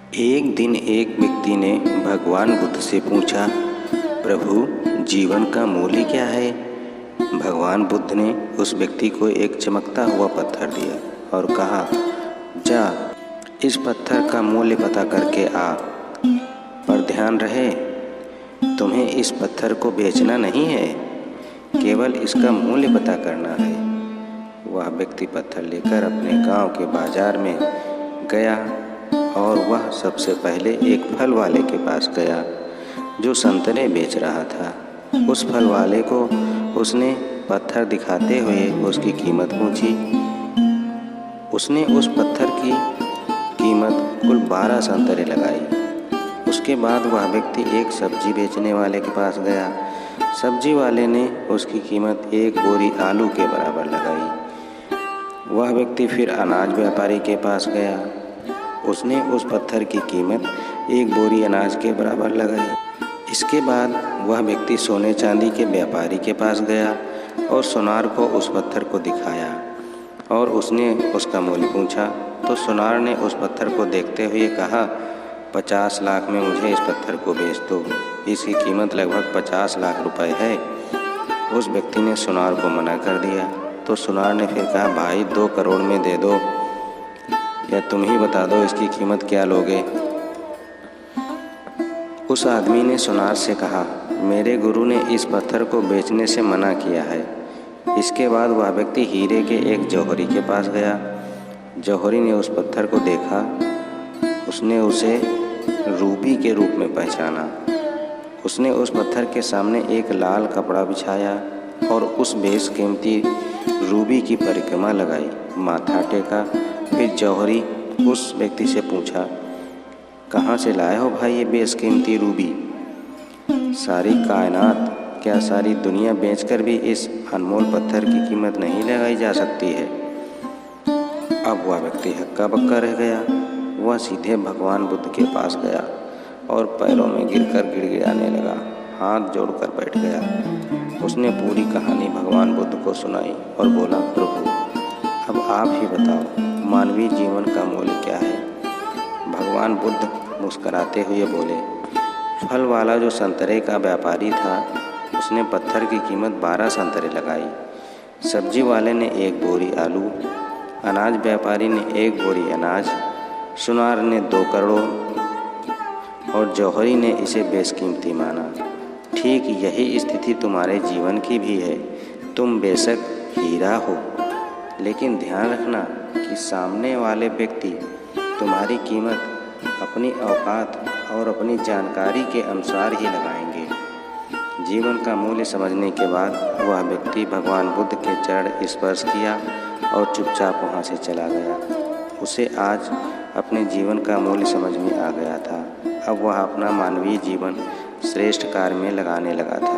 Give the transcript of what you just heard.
एक दिन एक व्यक्ति ने भगवान बुद्ध से पूछा, प्रभु, जीवन का मूल्य क्या है? भगवान बुद्ध ने उस व्यक्ति को एक चमकता हुआ पत्थर दिया और कहा, जा इस पत्थर का मूल्य पता करके आ। पर ध्यान रहे, तुम्हें इस पत्थर को बेचना नहीं है, केवल इसका मूल्य पता करना है। वह व्यक्ति पत्थर लेकर अपने गांव के बाजार में गया और वह सबसे पहले एक फल वाले के पास गया जो संतरे बेच रहा था। उस फल वाले को उसने पत्थर दिखाते हुए उसकी कीमत पूछी। उसने उस पत्थर की कीमत कुल 12 संतरे लगाई। उसके बाद वह व्यक्ति एक सब्जी बेचने वाले के पास गया। सब्जी वाले ने उसकी कीमत 1 बोरी आलू के बराबर लगाई। वह व्यक्ति फिर अनाज व्यापारी के पास गया। उसने उस पत्थर की कीमत 1 बोरी अनाज के बराबर लगाई। इसके बाद वह व्यक्ति सोने चांदी के व्यापारी के पास गया और सुनार को उस पत्थर को दिखाया और उसने उसका मूल्य पूछा। तो सुनार ने उस पत्थर को देखते हुए कहा, 50 लाख में मुझे इस पत्थर को बेच दो, इसकी कीमत लगभग 50 लाख रुपए है। उस व्यक्ति ने सुनार को मना कर दिया। तो सुनार ने फिर कहा, भाई 2 करोड़ में दे दो, या तुम ही बता दो इसकी कीमत क्या लोगे। उस आदमी ने सुनार से कहा, मेरे गुरु ने इस पत्थर को बेचने से मना किया है। इसके बाद वह व्यक्ति हीरे के एक जौहरी के पास गया। जौहरी ने उस पत्थर को देखा। उसने उसे रूबी के रूप में पहचाना। उसने उस पत्थर के सामने एक लाल कपड़ा बिछाया और उस बेशकीमती रूबी की परिक्रमा लगाई, माथा टेका। फिर जौहरी उस व्यक्ति से पूछा, कहाँ से लाए हो भाई ये बेशकीमती रूबी? सारी कायनात, क्या सारी दुनिया बेचकर भी इस अनमोल पत्थर की कीमत नहीं लगाई जा सकती है? अब वह व्यक्ति हक्का बक्का रह गया। वह सीधे भगवान बुद्ध के पास गया और पैरों में गिरकर गिड़गिड़ाने लगा, हाथ जोड़कर बैठ गया। उसने पूरी कहानी भगवान बुद्ध को सुनाई और बोला, प्रभु, अब आप ही बताओ, मानवीय जीवन का मूल्य क्या है? भगवान बुद्ध मुस्कराते हुए बोले, फल वाला जो संतरे का व्यापारी था उसने पत्थर की कीमत 12 संतरे लगाई। सब्जी वाले ने 1 बोरी आलू, अनाज व्यापारी ने 1 बोरी अनाज, सुनार ने 2 करोड़ और जौहरी ने इसे बेशकीमती माना। ठीक यही स्थिति तुम्हारे जीवन की भी है। तुम बेशक हीरा हो, लेकिन ध्यान रखना कि सामने वाले व्यक्ति तुम्हारी कीमत अपनी औकात और अपनी जानकारी के अनुसार ही लगाएंगे। जीवन का मूल्य समझने के बाद वह व्यक्ति भगवान बुद्ध के चरण स्पर्श किया और चुपचाप वहाँ से चला गया। उसे आज अपने जीवन का मूल्य समझ में आ गया था। अब वह अपना मानवीय जीवन श्रेष्ठ कार्य में लगाने लगा था।